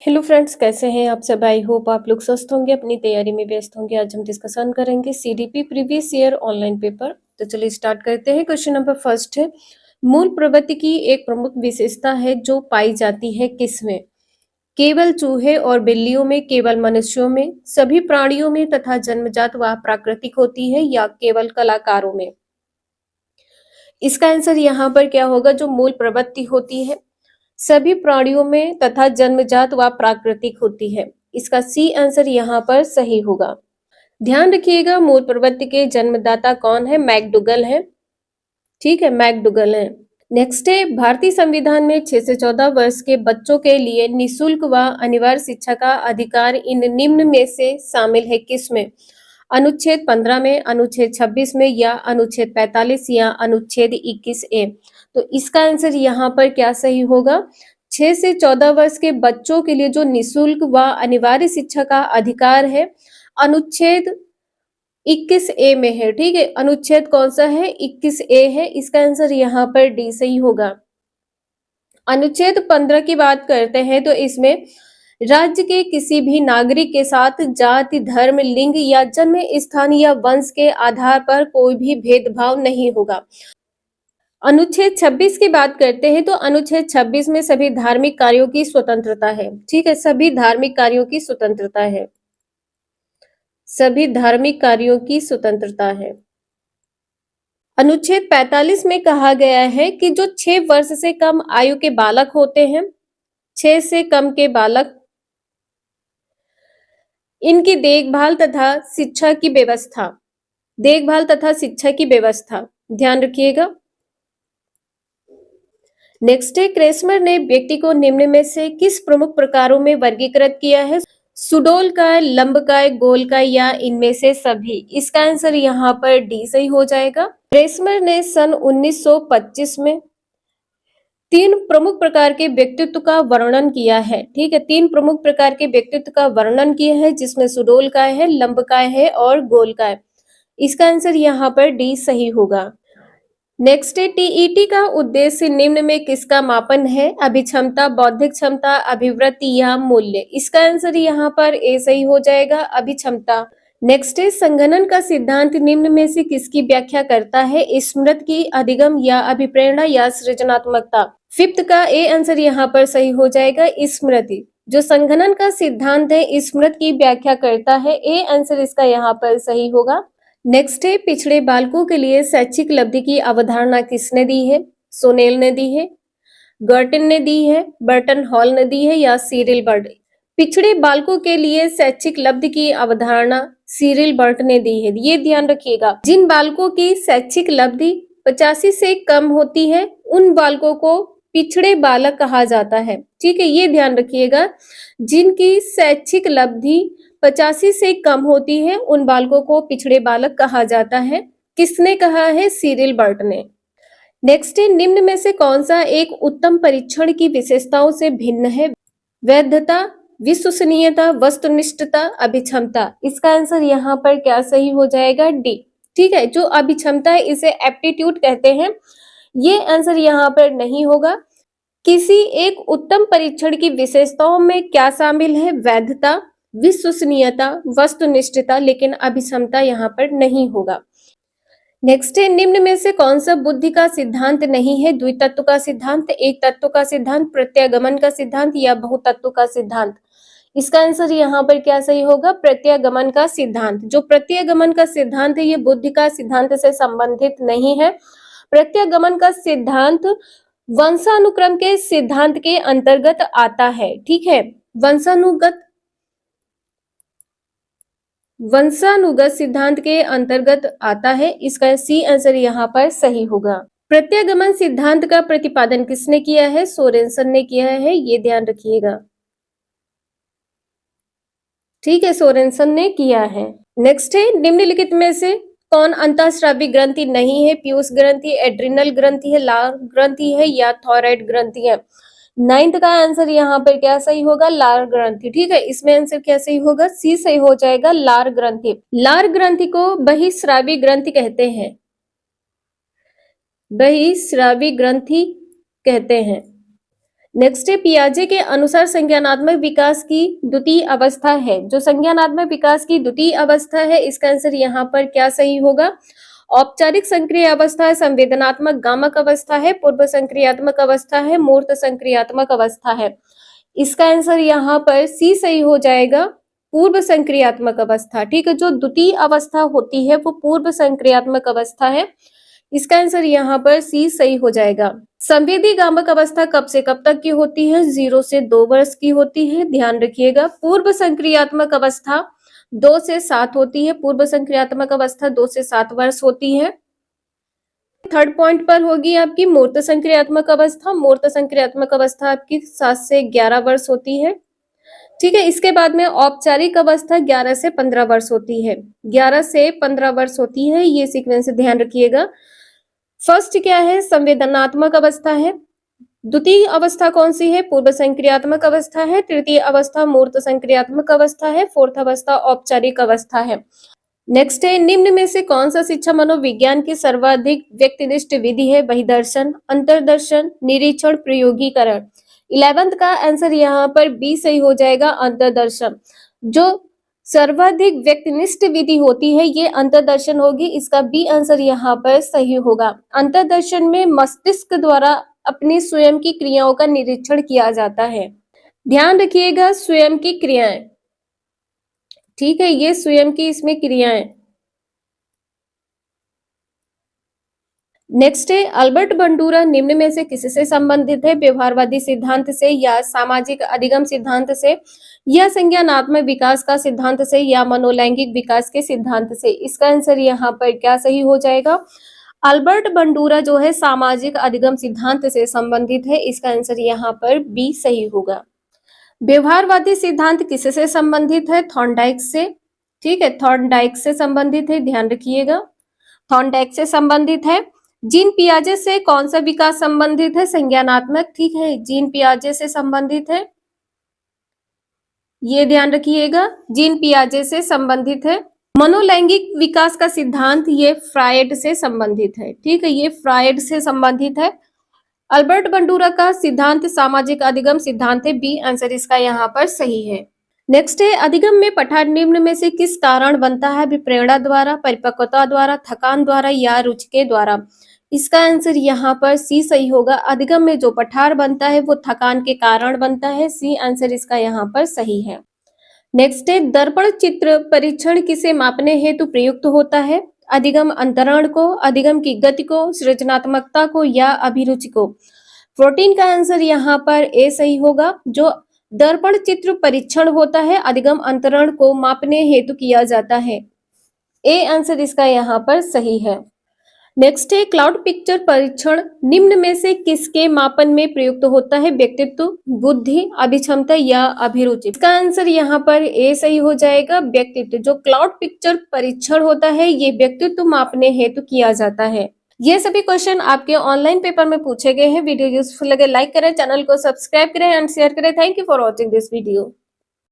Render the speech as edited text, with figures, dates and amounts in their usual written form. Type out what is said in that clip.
Hello friends, कैसे हैं आप सब। आई होप आप लोग स्वस्थ होंगे, अपनी तैयारी में व्यस्त होंगे। आज हम डिस्कशन करेंगे CDP previous year online paper. तो चलिए स्टार्ट करते हैं। क्वेश्चन नंबर फर्स्ट है, मूल प्रवृत्ति की एक प्रमुख विशेषता है जो पाई जाती है किसमें? केवल चूहे और बिल्लियों में, केवल मनुष्यों में, सभी प्राणियों में तथा जन्मजात व प्राकृतिक होती है या केवल कलाकारों में? इसका आंसर यहाँ पर क्या होगा? जो मूल प्रवृत्ति होती है सभी प्राणियों में तथा जन्मजात व प्राकृतिक होती है। इसका सी आंसर यहाँ पर सही होगा। ध्यान रखिएगा, मूल प्रवृत्ति के जन्मदाता कौन है? मैकडूगल है। ठीक है, मैकडूगल है। नेक्स्ट है, भारतीय संविधान में 6 से 14 वर्ष के बच्चों के लिए निःशुल्क व अनिवार्य शिक्षा का अधिकार इन निम्न में से शामिल है किसमें? अनुच्छेद 15 में, अनुच्छेद 26 में या अनुच्छेद 45 या अनुच्छेद 21A। तो इसका आंसर यहाँ पर क्या सही होगा? 6 से 14 वर्ष के बच्चों के लिए जो निःशुल्क व अनिवार्य शिक्षा का अधिकार है, अनुच्छेद 21A में है। ठीक है, अनुच्छेद कौन सा है? 21A है। इसका आंसर यहाँ पर डी सही होगा। अनुच्छेद 15 की बात करते हैं तो इसमें राज्य के किसी भी नागरिक के साथ जाति, धर्म, लिंग या जन्म स्थान या वंश के आधार पर कोई भी भेदभाव नहीं होगा। अनुच्छेद 26 की बात करते हैं तो अनुच्छेद 26 में सभी धार्मिक कार्यों की स्वतंत्रता है। ठीक है, सभी धार्मिक कार्यों की स्वतंत्रता है। सभी धार्मिक कार्यों की स्वतंत्रता है। अनुच्छेद 45 में कहा गया है कि जो 6 वर्ष से कम आयु के बालक होते हैं, 6 से कम के बालक, इनकी देखभाल तथा शिक्षा की व्यवस्था, देखभाल तथा शिक्षा की व्यवस्था ध्यान रखिएगा। नेक्स्ट है, क्रेस्मर ने व्यक्ति को निम्न में से किस प्रमुख प्रकारों में वर्गीकृत किया है? सुडोलकाय, लंबकाय, गोलकाय या इनमें से सभी? इसका आंसर यहाँ पर डी सही हो जाएगा। क्रेस्मर ने सन 1925 में 3 प्रमुख प्रकार के व्यक्तित्व का वर्णन किया है। ठीक है, 3 प्रमुख प्रकार के व्यक्तित्व का वर्णन किया है, जिसमें सुडोलकाय है, लंबकाय है और गोलकाय। इसका आंसर यहाँ पर डी सही होगा। नेक्स्ट है, टीईटी का उद्देश्य निम्न में किसका मापन है? अभिक्षमता, बौद्धिक क्षमता, अभिवृत्ति या मूल्य? इसका आंसर यहाँ पर ए सही हो जाएगा, अभिक्षमता। नेक्स्ट है, संघनन का सिद्धांत निम्न में से किसकी व्याख्या करता है? स्मृति की, अधिगम या अभिप्रेरणा या सृजनात्मकता? फिफ्थ का ए आंसर यहाँ पर सही हो जाएगा, स्मृति। जो संघनन का सिद्धांत है स्मृति की व्याख्या करता है। ए आंसर इसका यहाँ पर सही होगा। नेक्स्ट है, पिछड़े बालकों के लिए शैक्षिक लब्धि की अवधारणा किसने दी है? सोनेल ने दी है, गर्टन ने दी है, बर्टन हॉल ने दी है या सीरिल बर्ट? पिछड़े बालकों के लिए शैक्षिक लब्धि की अवधारणा सीरिल बर्ट ने दी है। ये ध्यान रखिएगा, जिन बालकों की शैक्षिक लब्धि 85 से कम होती है उन बालकों को पिछड़े बालक कहा जाता है। ठीक है, ये ध्यान रखिएगा, जिनकी शैक्षिक लब्धि 85 से कम होती है उन बालकों को पिछड़े बालक कहा जाता है। किसने कहा है? सीरिल बर्ट ने। नेक्स्ट है, निम्न में से कौन सा एक उत्तम परीक्षण की विशेषताओं से भिन्न है? वैधता, विश्वसनीयता, वस्तुनिष्ठता, अभिक्षमता? इसका आंसर यहाँ पर क्या सही हो जाएगा? डी। ठीक है, जो अभिक्षमता है इसे एप्टीट्यूड कहते हैं। ये आंसर यहाँ पर नहीं होगा। किसी एक उत्तम परीक्षण की विशेषताओं में क्या शामिल है? वैधता, विश्वसनीयता, वस्तुनिष्ठता, लेकिन अभिक्षमता यहाँ पर नहीं होगा। नेक्स्ट है, निम्न में से कौन सा बुद्धि का सिद्धांत नहीं है? द्वितत्व का सिद्धांत, एक तत्व का सिद्धांत, प्रत्यागमन का सिद्धांत या बहुतत्व का सिद्धांत? इसका आंसर यहाँ पर क्या सही होगा? प्रत्यागमन का सिद्धांत। जो प्रत्यागमन का सिद्धांत है ये बुद्धि का सिद्धांत से संबंधित नहीं है। प्रत्यागमन का सिद्धांत वंशानुक्रम के सिद्धांत के अंतर्गत आता है। ठीक है, वंशानुगत सिद्धांत के अंतर्गत आता है। इसका सी आंसर यहाँ पर सही होगा। प्रत्यागमन सिद्धांत का प्रतिपादन किसने किया है? सोरेनसन ने किया है, ये ध्यान रखिएगा। ठीक है, सोरेनसन ने किया है। नेक्स्ट है, निम्नलिखित में से कौन अंतःस्रावी ग्रंथि नहीं है? पीयूष ग्रंथि, एड्रिनल ग्रंथि है, लार ग्रंथि है या थायराइड ग्रंथि है? 9th का आंसर यहाँ पर क्या सही होगा? लार ग्रंथि। ठीक है, इसमें आंसर क्या सही होगा? सी सही हो जाएगा, लार ग्रंथि। लार ग्रंथि को बहिस्रावी ग्रंथि कहते हैं, बहिस्रावी ग्रंथि कहते हैं। नेक्स्ट है पियाजे के अनुसार संज्ञानात्मक विकास की द्वितीय अवस्था है। जो संज्ञानात्मक विकास की द्वितीय अवस्था है, इसका आंसर यहाँ पर क्या सही होगा? औपचारिक संक्रिय अवस्था है, संवेदनात्मक गामक अवस्था है, पूर्व संक्रियात्मक अवस्था है, मूर्त संक्रियात्मक अवस्था है। इसका आंसर यहाँ पर सी सही हो जाएगा, पूर्व संक्रियात्मक अवस्था। ठीक है, जो द्वितीय अवस्था होती है वो पूर्व संक्रियात्मक अवस्था है। इसका आंसर यहाँ पर सी सही हो जाएगा। संवेदी गामक अवस्था कब से कब तक की होती है? 0 से 2 वर्ष की होती है, ध्यान रखिएगा। पूर्व संक्रियात्मक अवस्था 2 से 7 होती है, पूर्व संक्रियात्मक अवस्था 2 से 7 वर्ष होती है। थर्ड पॉइंट पर होगी आपकी मूर्त संक्रियात्मक अवस्था। मूर्त संक्रियात्मक अवस्था आपकी 7 से 11 वर्ष होती है। ठीक है, इसके बाद में औपचारिक अवस्था 11 से 15 वर्ष होती है। 11 से 15 वर्ष होती है, ये सीक्वेंस ध्यान रखिएगा। फर्स्ट क्या है? संवेदनात्मक अवस्था है। द्वितीय अवस्था कौन सी है? पूर्व संक्रियात्मक अवस्था है। तृतीय अवस्था मूर्त संक्रियात्मक अवस्था है। फोर्थ अवस्था औपचारिक अवस्था है। नेक्स्ट है, निम्न में से कौन सा शिक्षा मनोविज्ञान की सर्वाधिक व्यक्तिनिष्ठ विधि है? बहिदर्शन, अंतर्दर्शन, निरीक्षण, प्रयोगीकरण। 11th का आंसर यहाँ पर बी सही हो जाएगा, अंतर्दर्शन। जो सर्वाधिक व्यक्तिनिष्ठ विधि होती है ये अंतर्दर्शन होगी, इसका बी आंसर यहाँ पर सही होगा। अंतर्दर्शन में मस्तिष्क द्वारा अपनी स्वयं की क्रियाओं का निरीक्षण किया जाता है। ध्यान रखिएगा, स्वयं की क्रियाएं। ठीक है, ये स्वयं की इसमें क्रियाएं। नेक्स्ट है, अल्बर्ट बंडूरा निम्न में से किससे संबंधित है? व्यवहारवादी सिद्धांत से, या सामाजिक अधिगम सिद्धांत से, या संज्ञानात्मक विकास का सिद्धांत से, या मनोलैंगिक विकास के सिद्धांत से। इसका आंसर यहाँ पर क्या सही हो जाएगा? अल्बर्ट बंडूरा जो है सामाजिक अधिगम सिद्धांत से संबंधित है। इसका आंसर यहाँ पर बी सही होगा। व्यवहारवादी सिद्धांत किससे संबंधित है? थॉर्नडाइक से। ठीक है, थॉर्नडाइक से संबंधित है, ध्यान रखिएगा, थॉर्नडाइक से संबंधित है। जीन पियाजे से कौन सा विकास संबंधित है? संज्ञानात्मक। ठीक है, जीन पियाजे से संबंधित है, ये ध्यान रखिएगा, जीन पियाजे से संबंधित है। मनोलैंगिक विकास का सिद्धांत ये फ्रायड से संबंधित है। ठीक है, ये फ्रायड से संबंधित है। अल्बर्ट बंडूरा का सिद्धांत सामाजिक अधिगम सिद्धांत है, बी आंसर इसका यहाँ पर सही है। नेक्स्ट है, अधिगम में पठार निम्न में से किस कारण बनता है? प्रेरणा द्वारा, परिपक्वता द्वारा, थकान द्वारा, या रुचि के द्वारा। इसका आंसर यहाँ पर सी सही होगा। अधिगम में जो पठार बनता है वो थकान के कारण बनता है, सी आंसर इसका यहाँ पर सही है। नेक्स्ट है, दर्पण चित्र परीक्षण किसे मापने हेतु प्रयुक्त होता है? अधिगम अंतरण को, अधिगम की गति को, सृजनात्मकता को, या अभिरुचि को। 14 का आंसर यहाँ पर ए सही होगा। जो दर्पण चित्र परीक्षण होता है अधिगम अंतरण को मापने हेतु किया जाता है, ए आंसर इसका यहाँ पर सही है। नेक्स्ट है, क्लाउड पिक्चर परीक्षण निम्न में से किसके मापन में प्रयुक्त होता है? व्यक्तित्व, बुद्धि, अभिक्षमता, या अभिरुचि। इसका आंसर यहाँ पर ए सही हो जाएगा, व्यक्तित्व। जो क्लाउड पिक्चर परीक्षण होता है ये व्यक्तित्व मापने हेतु किया जाता है। ये सभी क्वेश्चन आपके ऑनलाइन पेपर में पूछे गए हैं। वीडियो यूजफुल लगे लाइक करें, चैनल को सब्सक्राइब करें एंड शेयर करें। Thank you for watching this video.